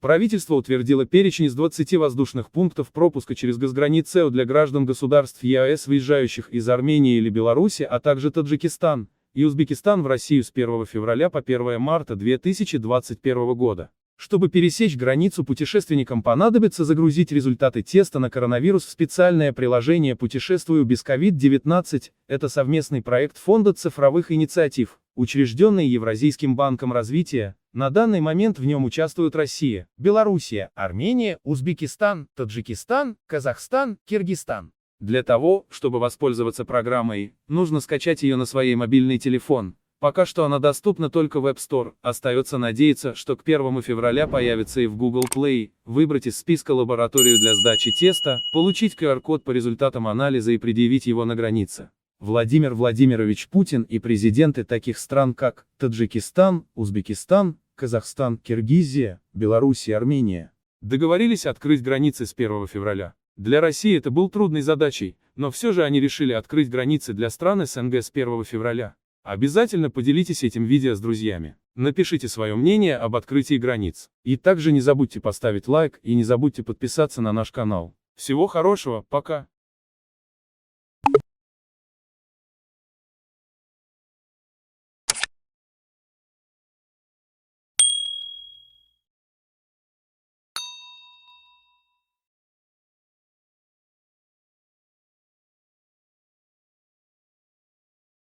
Правительство утвердило перечень из 20 воздушных пунктов пропуска через газграницы для граждан государств ЕАЭС, выезжающих из Армении или Беларуси, а также Таджикистан и Узбекистан в Россию с 1 февраля по 1 марта 2021 года. Чтобы пересечь границу, путешественникам понадобится загрузить результаты теста на коронавирус в специальное приложение «Путешествую без COVID-19». Это совместный проект Фонда цифровых инициатив, учрежденный Евразийским банком развития. На данный момент в нем участвуют Россия, Белоруссия, Армения, Узбекистан, Таджикистан, Казахстан, Киргизстан. Для того, чтобы воспользоваться программой, нужно скачать ее на свой мобильный телефон. Пока что она доступна только в App Store, остается надеяться, что к 1 февраля появится и в Google Play, выбрать из списка лабораторию для сдачи теста, получить QR-код по результатам анализа и предъявить его на границе. Владимир Владимирович Путин и президенты таких стран, как Таджикистан, Узбекистан, Казахстан, Киргизия, Беларусь и Армения, договорились открыть границы с 1 февраля. Для России это был трудной задачей, но все же они решили открыть границы для стран СНГ с 1 февраля. Обязательно поделитесь этим видео с друзьями. Напишите свое мнение об открытии границ. И также не забудьте поставить лайк и не забудьте подписаться на наш канал. Всего хорошего, пока!